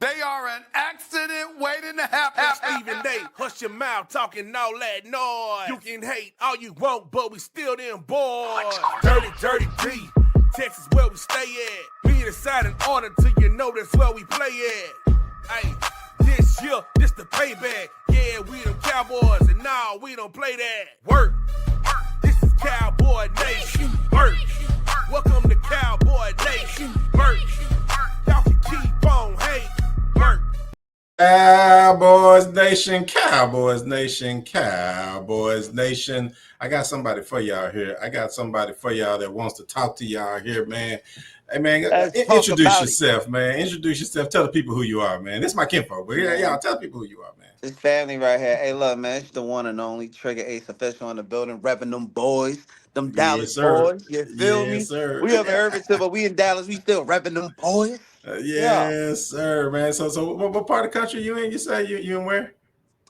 They are an accident waiting to happen. Stephen A, hush your mouth, talking all that noise. You can hate all you want, but we still them boys. Dirty, dirty D, Texas where we stay at. We decide in order till you know that's where we play at. Hey, this year, this the payback. Yeah, we them Cowboys, and nah, we don't play that. Work. This is Cowboy Nation. Work. Welcome to Cowboy Nation. Work. Y'all can keep on hate. Work. Cowboys Nation, Cowboys Nation, Cowboys Nation. I got somebody for y'all here. I got somebody for y'all that wants to talk to y'all here, man. Hey, man, introduce yourself, man. Introduce yourself. Tell the people who you are, man. This is my kinfolk, but y'all tell the people who you are, man. This family right here. Hey, look, man, it's the one and only Trigger Ace official in the building, repping them boys, them Dallas boys. You feel me? Sir. We up in Irvington, but we in Dallas. We still repping them boys. Yes, sir, man. So what part of the country you in? You say you in where?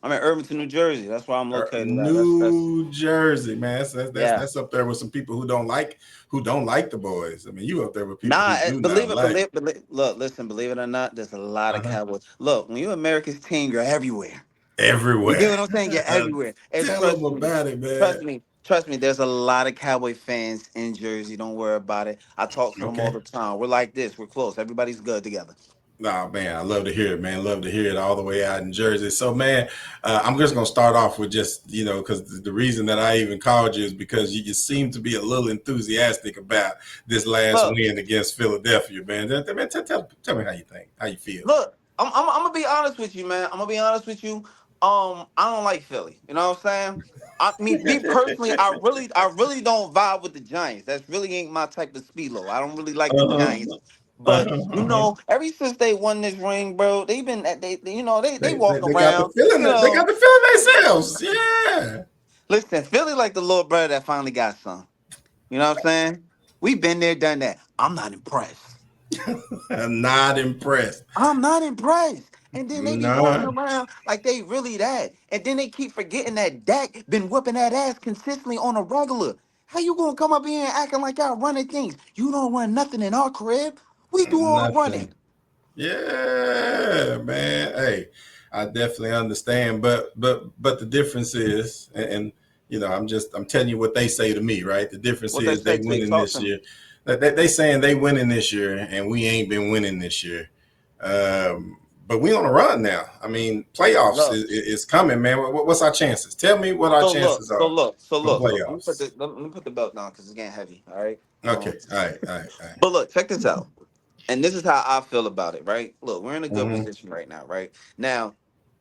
I'm in Irvington, New Jersey. That's where I'm located. New Jersey, man. That's up there with some people who don't like the boys. I mean, you up there with people who do not like. Look, listen, believe it or not, there's a lot of Cowboys. Look, when you're America's team, you're everywhere. Everywhere. You get what I'm saying? You're everywhere. And tell them about it, man. Trust me, there's a lot of Cowboy fans in Jersey. Don't worry about it. I talk to them all the time. We're like this. We're close. Everybody's good together. Nah, man, I love to hear it, man. Love to hear it all the way out in Jersey. So, man, I'm just going to start off with just, because the reason that I even called you is because you just seem to be a little enthusiastic about this last win against Philadelphia, man. Tell me how you think, how you feel. Look, I'm going to be honest with you, man. I'm going to be honest with you. I don't like Philly. You know what I'm saying? Me personally, I really don't vibe with the Giants. That really ain't my type of speed-lo. I don't really like the Giants. But ever since they won this ring, bro, they've been they walk around. They got the feeling themselves. Yeah. Listen, Philly like the little brother that finally got some. You know what I'm saying? We've been there, done that. I'm not impressed. I'm not impressed. And then they be walking around like they really that. And then they keep forgetting that Dak been whipping that ass consistently on a regular. How you gonna come up here and acting like y'all running things? You don't run nothing in our crib. We do all the running. Yeah, man. Hey, I definitely understand. But the difference is, and I'm telling you what they say to me, right? The difference is they winning this year. They saying they winning this year, and we ain't been winning this year. But we on a run now. I mean, playoffs is coming, man. What's our chances? Tell me what our chances are. So look. Let me put the belt down because it's getting heavy. All right. Okay. All right. But look, check this out. And this is how I feel about it, right? Look, we're in a good position right now, right? Now,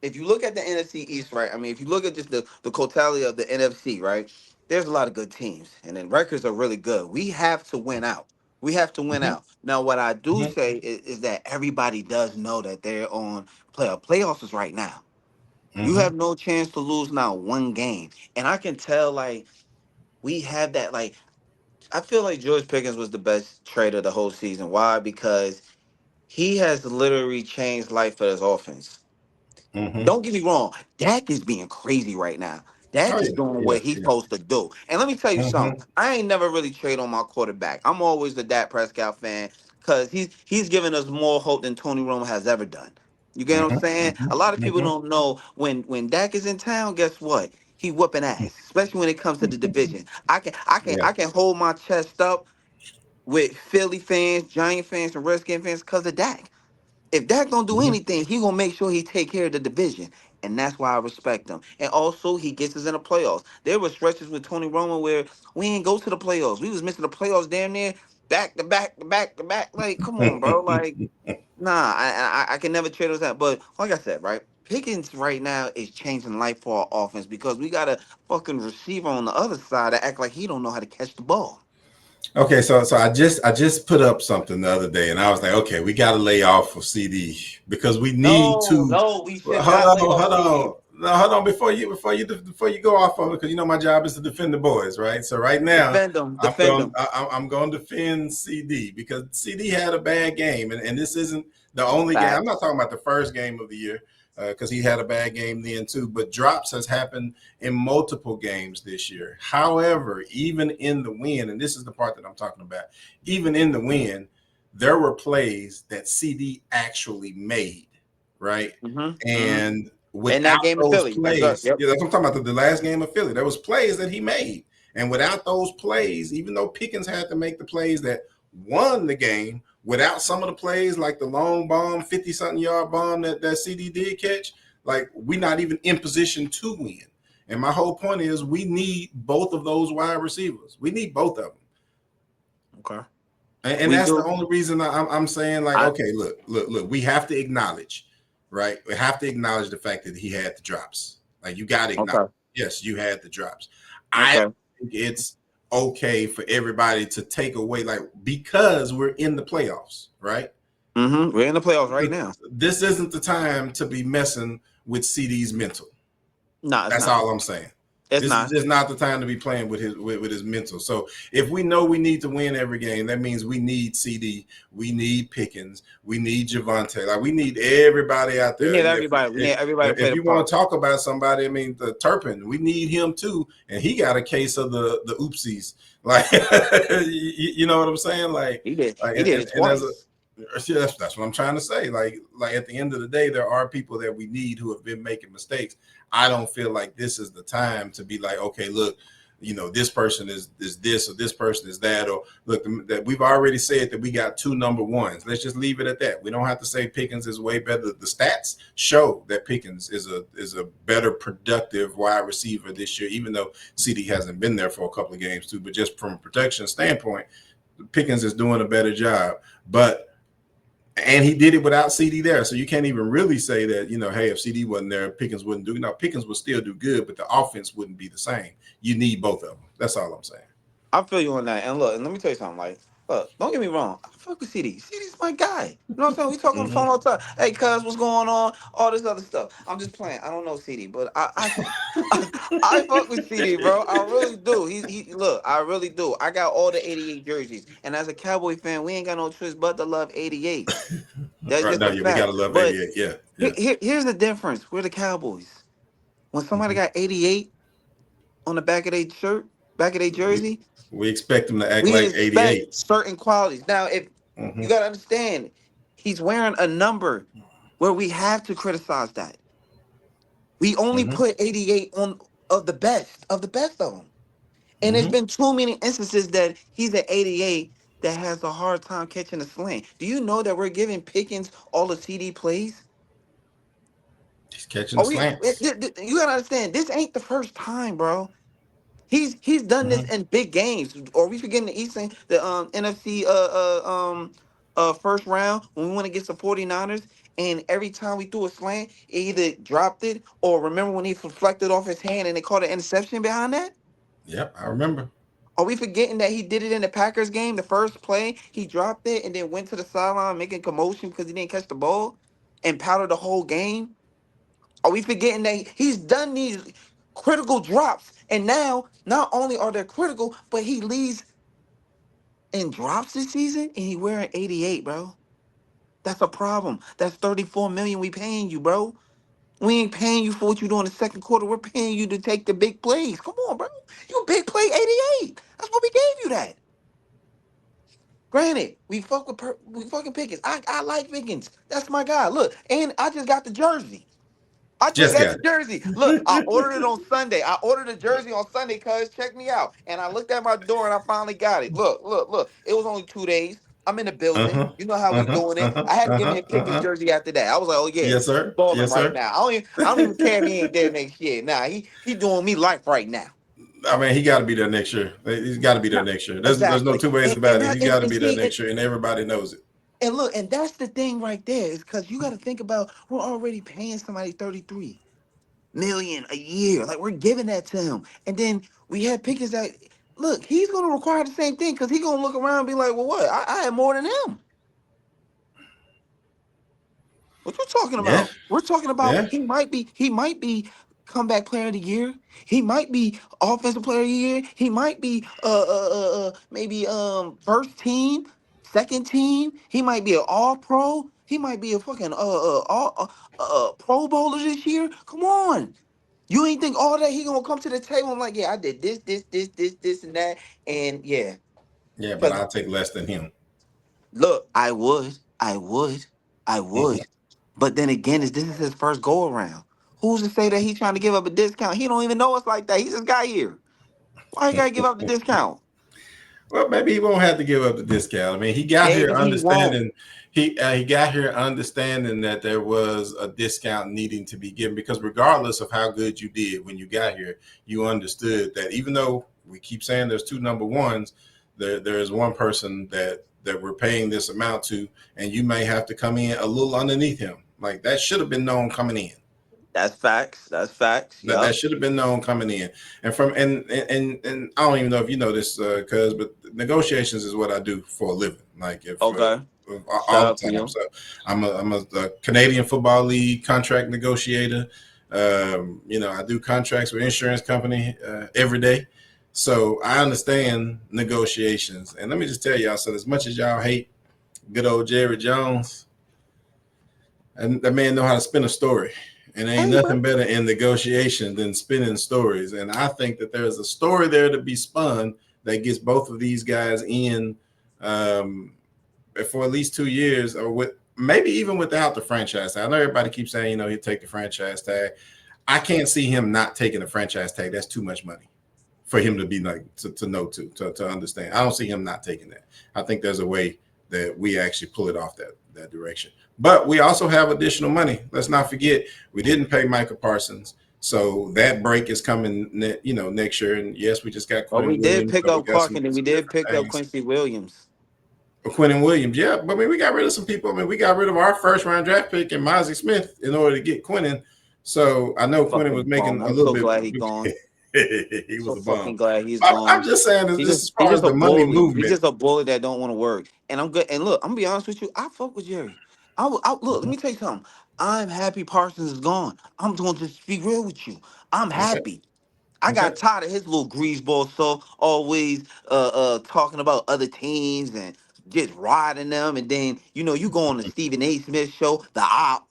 if you look at the NFC East, right? I mean, if you look at just the totality of the NFC, right? There's a lot of good teams, and then records are really good. We have to win out. Now, what I do say is that everybody does know that they're on playoffs is right now. You have no chance to lose now one game. And I can tell, like, we have that, like, I feel like George Pickens was the best trader the whole season. Why? Because he has literally changed life for his offense. Don't get me wrong. Dak is being crazy right now. Dak is doing what he's supposed to do. And let me tell you something. I ain't never really trade on my quarterback. I'm always the Dak Prescott fan because he's given us more hope than Tony Romo has ever done. You get what I'm saying? A lot of people don't know when Dak is in town, guess what? He whooping ass, especially when it comes to the division. I can hold my chest up with Philly fans, Giant fans, and Redskin fans because of Dak. If Dak don't do anything, he gonna make sure he take care of the division. And that's why I respect him. And also, he gets us in the playoffs. There were stretches with Tony Romo where we ain't go to the playoffs. We was missing the playoffs damn near back to back to back to back. Like, come on, bro. Like, nah, I can never trade those out. But like I said, right, Pickens right now is changing life for our offense because we got a fucking receiver on the other side that act like he don't know how to catch the ball. Okay, so I just put up something the other day, and I was like, okay, we got to lay off of CD because we need to. No, we should hold on. Before you go off of it, because my job is to defend the boys, right? So right now, defend them. I'm going to defend CD because CD had a bad game, and this isn't the only game. I'm not talking about the first game of the year. Because he had a bad game then too, but drops has happened in multiple games this year. However, even in the win, and this is the part that I'm talking about, even in the win, there were plays that CD actually made right? Mm-hmm. And In that without game in those Philly. Yes, sir. plays, Yep. yeah, that's what I'm talking about. The last game of Philly, there was plays that he made, and without those plays, even though Pickens had to make the plays that won the game, without some of the plays like the long bomb, 50-something yard bomb that CD did catch, like we're not even in position to win. And my whole point is we need both of those wide receivers. We need both of them. Okay. And We that's the do. only reason I'm saying, like, I okay, look, we have to acknowledge, right? We have to acknowledge the fact that he had the drops. Like, you got to acknowledge, okay. yes, you had the drops. I Okay. think it's okay for everybody to take away, like, because we're in the playoffs, right? Mm-hmm. We're in the playoffs right now. This isn't the time to be messing with CD's mental. No, it's That's not. all I'm saying. It's This is not. just not the time to be playing with his mental. So if we know we need to win every game, that means we need CD, we need Pickens, we need Javante. Like we need everybody out We there. need And everybody. We need everybody to play if the you want part. to talk about somebody, I mean the Turpin, we need him too. And he got a case of the oopsies. Like you know what I'm saying? Like He did. like He did it and as a twice. yeah, that's what I'm trying to say. Like at the end of the day, there are people that we need who have been making mistakes. I don't feel like this is the time to be like, okay, look, you know, this person is this or this person is that, or look, that we've already said that we got two number ones. Let's just leave it at that. We don't have to say Pickens is way better. The stats show that Pickens is a better productive wide receiver this year, even though CD hasn't been there for a couple of games too. But just from a protection standpoint, Pickens is doing a better job. And he did it without CD there. So you can't even really say that, you know, hey, if CD wasn't there, Pickens wouldn't do. No, Pickens would still do good, but the offense wouldn't be the same. You need both of them. That's all I'm saying. I feel you on that. And look, and let me tell you something. Like, look, don't get me wrong. I fuck with CD. CD's my guy. You know what I'm saying? We talk on the Mm-hmm. phone all the time. Hey, cuz, what's going on? All this other stuff. I'm just playing. I don't know CD, but I fuck with CD, bro. I really do. He look, I really do. I got all the 88 jerseys. And as a Cowboy fan, we ain't got no choice but to love 88. That's Right just now, a yeah, we gotta fact. love But 88. Yeah, yeah. here's the difference. We're the Cowboys. When somebody Mm-hmm. got 88 on the back of their shirt, back of their We, jersey, we expect them to act we like expect 88. certain qualities. Now, if Mm-hmm. you gotta understand, he's wearing a number where we have to criticize that. We only Mm-hmm. put 88 on of the best of them. And there's Mm-hmm. been too many instances that he's at 88 that has a hard time catching a slant. Do you know that we're giving Pickens all the CD plays? He's catching the Oh, slants. you gotta understand, this ain't the first time, bro. He's done this Mm-hmm. in big games. Or we forgetting the Eastern the NFC first round when we went against the 49ers, and every time we threw a slant, he either dropped it or remember when he deflected off his hand and they called an interception behind that? Yep, I remember. Are we forgetting that he did it in the Packers game? The first play, he dropped it and then went to the sideline making commotion because he didn't catch the ball and powdered the whole game? Are we forgetting that he's done these critical drops? And now, not only are they critical, but he leads in drops this season and he wearing 88, bro. That's a problem. That's 34 million we paying you, bro. We ain't paying you for what you do in the second quarter. We're paying you to take the big plays. Come on, bro. You big play 88. That's what we gave you that. Granted, we fucking Pickens. I like Pickens. That's my guy. Look, and I just got the jersey. I just Just got the got jersey. Look, I ordered it on Sunday. I ordered the jersey on Sunday, cuz check me out. And I looked at my door and I finally got it. Look, look, look. It was only 2 days. I'm in the building. uh-huh. You know how we Uh-huh. doing it. Uh-huh. I had to give me Uh-huh. a Pickens Uh-huh. jersey after that. I was like, oh yeah, Yes, he sir. balling Yes, right sir. now. I don't even care if he ain't there next year. Nah, he doing me life right now. I mean, he got to be there next year. He's got to be there Nah, next year. There's no exactly. two ways And about it. that He got to and be there see next year, and everybody knows it. and look, and that's the thing right there, is because you got to think about we're already paying somebody 33 million a year. Like we're giving that to him. And then we had Pickens that look, he's gonna require the same thing because he's gonna look around and be like, well, what? I had more than him. What you talking Yeah, about? We're talking about yeah, he might be comeback player of the year. He might be offensive player of the year. He might be maybe first team, second team. He might be an all pro. He might be a fucking all pro bowler this year. Come on. You ain't think all that he gonna come to the table and like, yeah, I did this, and that, and yeah. yeah. But Cause I'll take less than him. look, I would, Mm-mm. But then again, this is his first go around. Who's to say that he's trying to give up a discount? He don't even know us like that. He just got here. Why you gotta give up the discount? Well, maybe he won't have to give up the discount. I mean, he got here Maybe he won't. understanding he got here understanding that there was a discount needing to be given because regardless of how good you did when you got here, you understood that even though we keep saying there's two number ones, there is one person that we're paying this amount to, and you may have to come in a little underneath him. Like that should have been known coming in. That's facts. That's facts. That Yup. should have been known coming in, and from and I don't even know if you know this, cuz, but negotiations is what I do for a living. Like if Okay. Shout all out to the time. you. So I'm a Canadian Football League contract negotiator. I do contracts with insurance company every day, so I understand negotiations. And let me just tell y'all, so as much as y'all hate good old Jerry Jones, and that man know how to spin a story. And there ain't Hey, bro. nothing better in negotiation than spinning stories. And I think that there's a story there to be spun that gets both of these guys in for at least 2 years, or with maybe even without the franchise tag. I know everybody keeps saying, he'll take the franchise tag. I can't see him not taking the franchise tag. That's too much money for him to be like to understand. I don't see him not taking that. I think there's a way that we actually pull it off that direction. But we also have additional money. Let's not forget we didn't pay Micah Parsons, so that break is coming, next year. And yes, we just got But we Quinn did Williams, pick so we up got Clark some, and then we some did different pick up things. Quincy Williams. Quinn Williams, yeah, but I mean, we got rid of some people. I mean, we got rid of our first round draft pick and Mozzie Smith in order to get Quinnen. So I know Quinnen was Fucking making bum. a I'm little so bit. glad he gone. He So was a bum. fucking glad he's I'm gone. just saying this, He this just as he far just as a the money bully. He's movement. just a bully that don't want to work. And I'm good. And look, I'm gonna be honest with you. I fuck with Jerry. Look. Let me tell you something. I'm happy Parsons is gone. I'm gonna just be real with you. I'm Okay, happy. I okay. got tired of his little greaseball so always talking about other teams and just riding them. And then you go on the Stephen A. Smith show, the op.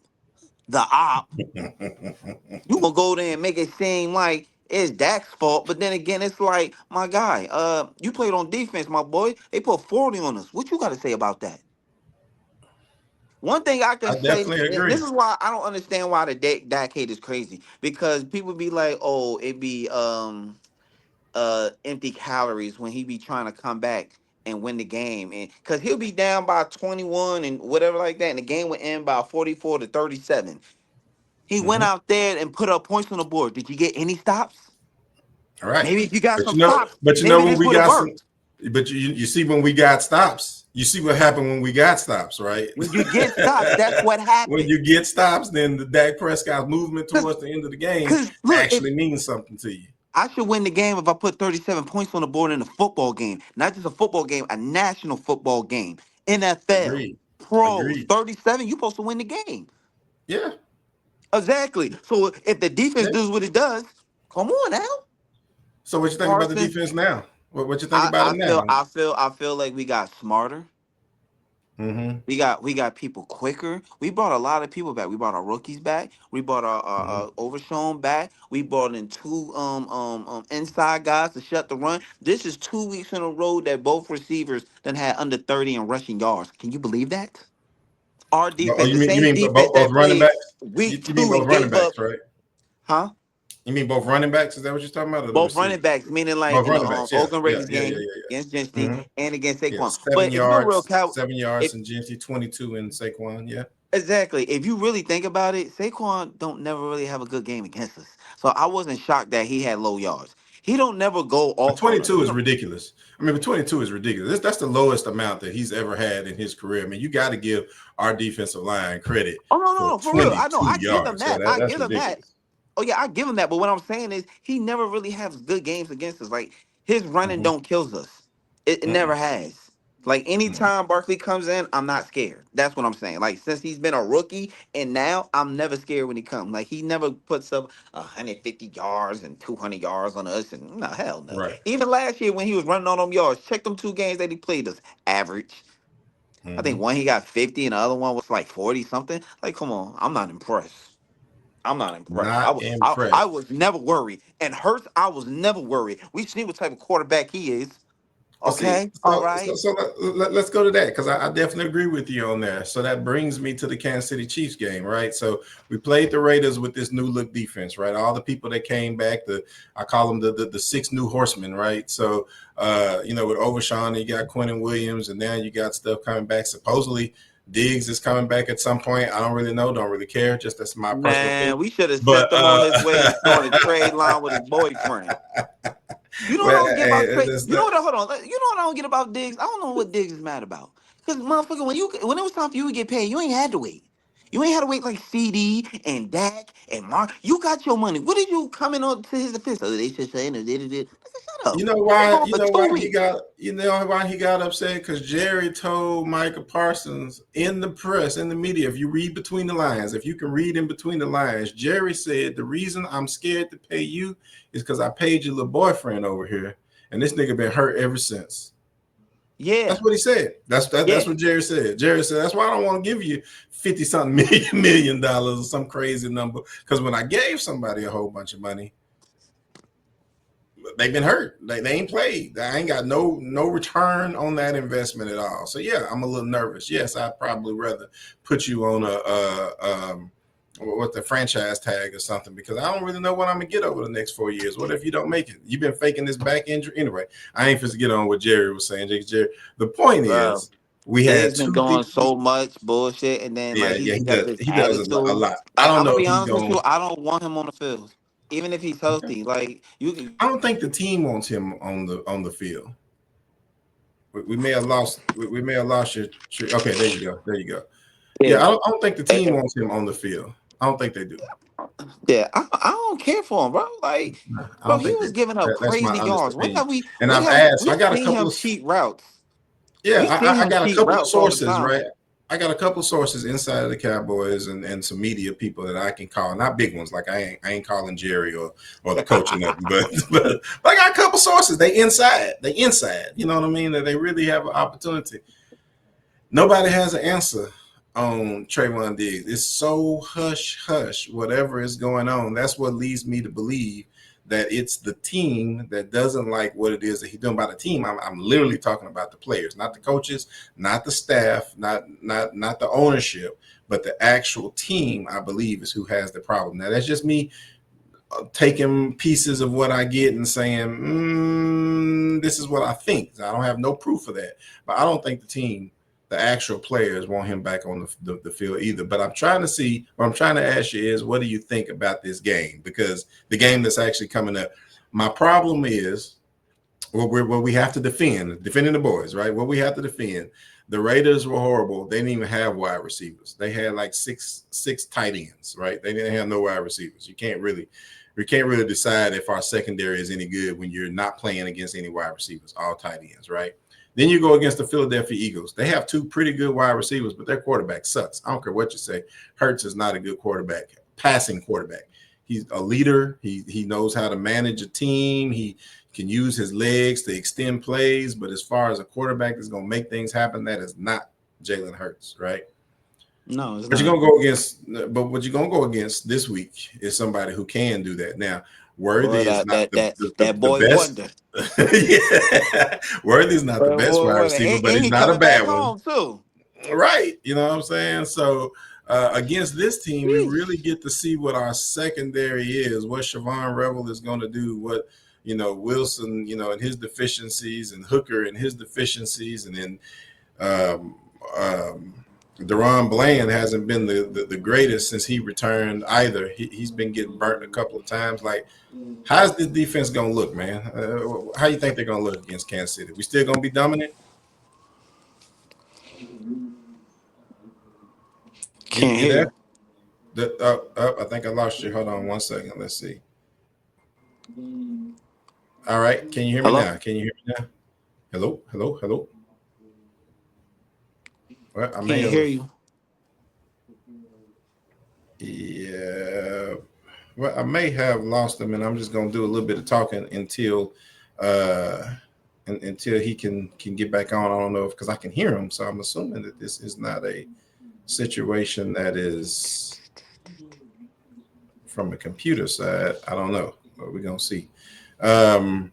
You gonna go there and make it seem like it's Dak's fault, but then again, it's like, my guy, you played on defense, my boy. They put 40 on us. What you got to say about that? One thing I can I say, definitely this agree. is why I don't understand why the Dak hate is crazy. Because people be like, oh, it be empty calories when he be trying to come back and win the game, and because he'll be down by 21 and whatever like that, and the game would end by 44-37. He went Hmm. out there and put up points on the board. Did you get any stops? All right, Maybe if you got but some stops, maybe when this we would have got some, worked. but you see when we got stops, you see what happened when we got stops, right? When you get stops, that's what When happened. you get stops, then the Dak Prescott movement Cause, towards the end of the game cause look, if actually means something to you. I should win the game if I put 37 points on the board in a football game, not just a football game, a national football game, NFL, Agreed. pros, Agreed. 37, you supposed to win the game. Yeah. Exactly. So if the defense Yeah. does what it does, come on now, So what you think about the Parsons. defense now? What you think I, about it I now? feel I feel I feel like we got smarter. Mm-hmm. We got people quicker. We brought a lot of people back. We brought our rookies back. We brought Mm-hmm. our overshown back. We brought in two inside guys to shut the run. This is 2 weeks in a row that both receivers then had under 30 in rushing yards. Can you believe that? Our Oh, defense, the you same mean defense both that running played backs? week You mean two both and running gave up, backs, right? huh? You mean both running backs? Is that what you're talking about, or the Both running receivers? backs, meaning like Both in the running backs. Yeah. Oakland Yeah. Raiders Yeah. Yeah. game Yeah. against Yeah. Gentry Mm-hmm. and against Yeah. Saquon. Seven But if you're a real yards. cow, 7 yards if in GNT. 22 in Saquon. Yeah. exactly. If you really think about it, Saquon don't never really have a good game against us. So I wasn't shocked that he had low yards. He don't never go But off on us. 22 is ridiculous. I mean, but 22 is ridiculous. That's the lowest amount that he's ever had in his career. I mean, you got to give our defensive line credit Oh no, no, for no, for real. I know. 22 I give him yards. Yeah, that. I that's give him that. ridiculous. Oh yeah, I give him that. But what I'm saying is he never really has good games against us. Like his running Mm-hmm. don't kills us. It Mm-mm. never has. Like Mm-mm. anytime Barkley comes in, I'm not scared. That's what I'm saying. Like since he's been a rookie and now I'm never scared when he comes. Like he never puts up 150 yards and 200 yards on us. And no, hell no. Right. Even last year when he was running on them yards, check them 2 games that he played us. Average. I Mm-hmm. think one he got 50 and the other one was like 40 something. Like, come on, I'm not impressed. I'm not impressed. I Not was I impressed. was never worried. And Hurts, I was never worried. We seen what type of quarterback he is. Okay, all right. So let's go to that because I definitely agree with you on there. So that brings me to the Kansas City Chiefs game, right? So we played the Raiders with this new look defense, right? All the people that came back, I call them the six new horsemen, right? So with Overshawn, you got Quentin Williams, and now you got stuff coming back. Supposedly Diggs is coming back at some point. I don't really know, don't really care. Just that's my personal Man, opinion. we should have But sent him on his way on a trade line with his boyfriend. You know what I well, don't get about hey, trade? that's You know not, what? Hold on. You know what I don't get about Diggs? I don't know what Diggs is mad about. Because motherfucker, when it was time for you to get paid, you ain't had to wait. You ain't had to wait like CD and Dak and Mark. You got your money. What did you coming on to his defense? Oh, they should say and they did it. Shut up. You know I've been why? gone You for know why 2 weeks. he got upset? Because Jerry told Micah Parsons in the press, in the media. If you read between the lines, if you can read in between the lines, Jerry said the reason I'm scared to pay you is because I paid your little boyfriend over here, and this nigga been hurt ever since. Yeah. That's what he said. That's Yeah. what Jerry said. Jerry said that's why I don't want to give you 50-something million dollars or some crazy number. Because when I gave somebody a whole bunch of money, they've been hurt. They ain't played. I ain't got no return on that investment at all. So yeah, I'm a little nervous. Yes, I'd probably rather put you on what the franchise tag or something because I don't really know what I'm gonna get over the next 4 years. What if you don't make it? You've been faking this back injury anyway. I ain't supposed to get on what Jerry was saying. Jerry, the point Bro. is, we had Diggs been two. doing so much bullshit, and then Yeah, like he yeah, just got this he does a attitude. lot. I Like don't I'm gonna know if be he's honest with going. you, I don't want him on the field, even if he's Okay. healthy. Like you, I don't think the team wants him on the field. We may have lost. We may have lost your. Okay, there you go. There you go. Yeah, yeah, I don't think the team wants him on the field. I don't think they do. yeah. I don't care for him, bro. Like, I bro, don't he think was giving up that's my crazy honest yards. When opinion. have we? And When I've have we? asked. I We got a seen couple him of. cheat routes. Yeah, We seen I him got a cheat couple of routes all the sources, time. right? I got a couple of sources inside of the Cowboys and some media people that I can call, not big ones, like I ain't calling Jerry or the coach or nothing, but I got a couple sources. They inside. You know what I mean? That they really have an opportunity. Nobody has an answer on Trayvon Diggs. It's so hush hush, whatever is going on. That's what leads me to believe that it's the team that doesn't like what it is that he's doing. By the team, I'm literally talking about the players, not the coaches, not the staff, not the ownership, but the actual team. I believe is who has the problem. Now that's just me taking pieces of what I get and saying this is what I think. I don't have no proof of that, but I don't think the actual players want him back on the field either. But I'm trying to see, what I'm trying to ask you is, what do you think about this game? Because the game that's actually coming up, my problem is what we have to defending the boys, right? What we have to defend. The Raiders were horrible. They didn't even have wide receivers. They had like six tight ends, right? They didn't have no wide receivers. You can't really decide if our secondary is any good when you're not playing against any wide receivers, all tight ends, right? Then you go against the Philadelphia Eagles. They have two pretty good wide receivers, but their quarterback sucks. I don't care what you say. Hurts is not a good quarterback, passing quarterback. He's a leader. He knows how to manage a team. He can use his legs to extend plays, but as far as a quarterback that's going to make things happen, that is not Jalen Hurts, right? No, it's But you're not. gonna go against, but what you're gonna go against this week is somebody who can do that. Now, Worthy Boy, is not that the boy best. wonder. Yeah. Worthy is not the best wide receiver, but And he's he not a coming back bad one, home too. right? You know what I'm saying? So against this team, we really Yeesh. get to see what our secondary is, what Siobhan Revel is going to do, what Wilson, and his deficiencies, and Hooker and his deficiencies, and then um, um, Deron Bland hasn't been the greatest since he returned either. He's been getting burnt a couple of times. Like, how's this defense going to look, man? How you think they're going to look against Kansas City? We still going to be dominant? Can't You hear there? you. I think I lost you. Hold on one second. Let's see. All right. Can you hear me Hello? now? Can you hear me now? Hello? Hello? Hello? Well, I may Can't hear have. you. Yeah. Well, I may have lost him, and I'm just going to do a little bit of talking uh, until he can get back on. I don't know because I can hear him, so I'm assuming that this is not a situation that is from a computer side. I don't know, but we're gonna see. Um,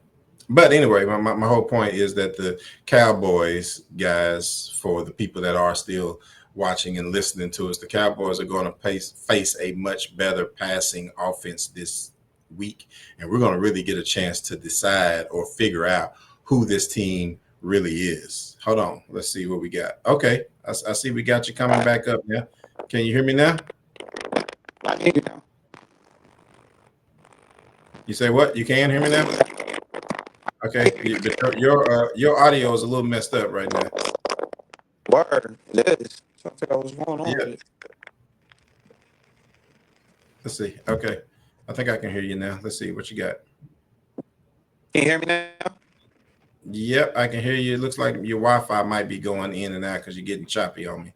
But anyway, my whole point is that the Cowboys, guys, for the people that are still watching and listening to us, the Cowboys are going to face a much better passing offense this week. And we're going to really get a chance to decide or figure out who this team really is. Hold on. Let's see what we got. Okay. I see we got you coming back up now. Can you hear me now? I hear you now. You say what? You can hear me now? Okay. But your audio is a little messed up right now. Word, it is. So I figure out what's going on with it. Let's see. Okay. I think I can hear you now. Let's see what you got. Can you hear me now? Yep, I can hear you. It looks like your Wi-Fi might be going in and out because you're getting choppy on me.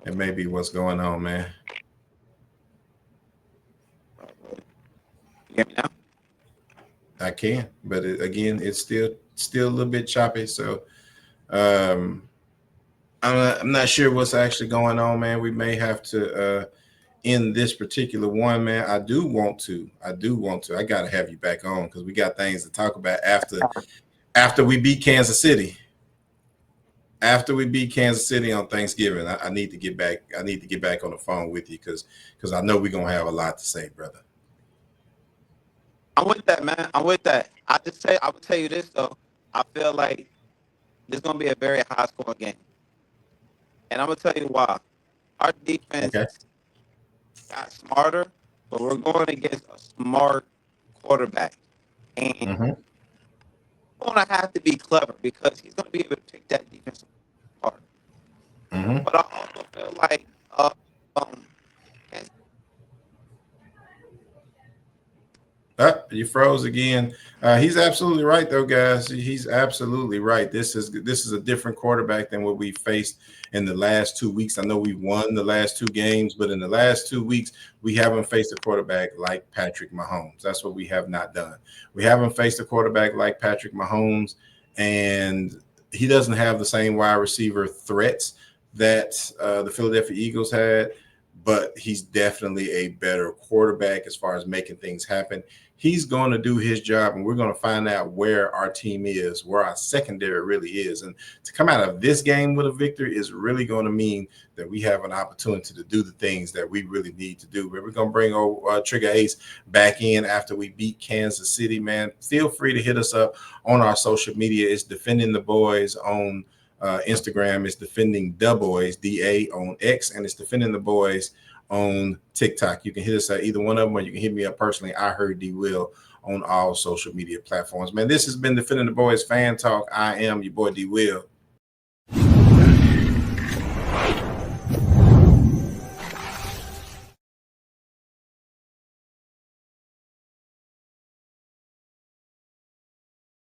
It may be what's going on, man. You hear me now? I can, but again, it's still a little bit choppy. So I'm not sure what's actually going on, man. We may have to end this particular one, man. I do want to. I got to have you back on because we got things to talk about after we beat Kansas City. After we beat Kansas City on Thanksgiving, I need to get back. I need to get back on the phone with you because I know we're gonna have a lot to say, brother. I'm with that, man. I'm with that. I would tell you this though. I feel like this is gonna be a very high scoring game, and I'm gonna tell you why. Our defense got smarter, but we're going against a smart quarterback, and we're gonna have to be clever because he's gonna be able to pick that defense apart. But I also feel like You froze again. He's absolutely right, though, guys. He's absolutely right. This is a different quarterback than what we faced in the last 2 weeks. I know we won the last 2 games, but in the last 2 weeks, we haven't faced a quarterback like Patrick Mahomes. That's what we have not done. We haven't faced a quarterback like Patrick Mahomes, and he doesn't have the same wide receiver threats that the Philadelphia Eagles had, but he's definitely a better quarterback as far as making things happen. He's going to do his job, and we're going to find out where our team is, where our secondary really is. And to come out of this game with a victory is really going to mean that we have an opportunity to do the things that we really need to do. But we're going to bring old Trigger Ace back in after we beat Kansas City, man. Feel free to hit us up on our social media. It's Defending the Boys on Instagram. It's Defending the Boys, DA on X, and it's Defending the Boys on TikTok. You can hit us at either one of them, or you can hit me up personally. I heard D Will on all social media platforms. Man, this has been Defending the Boys Fan Talk. I am your boy D Will.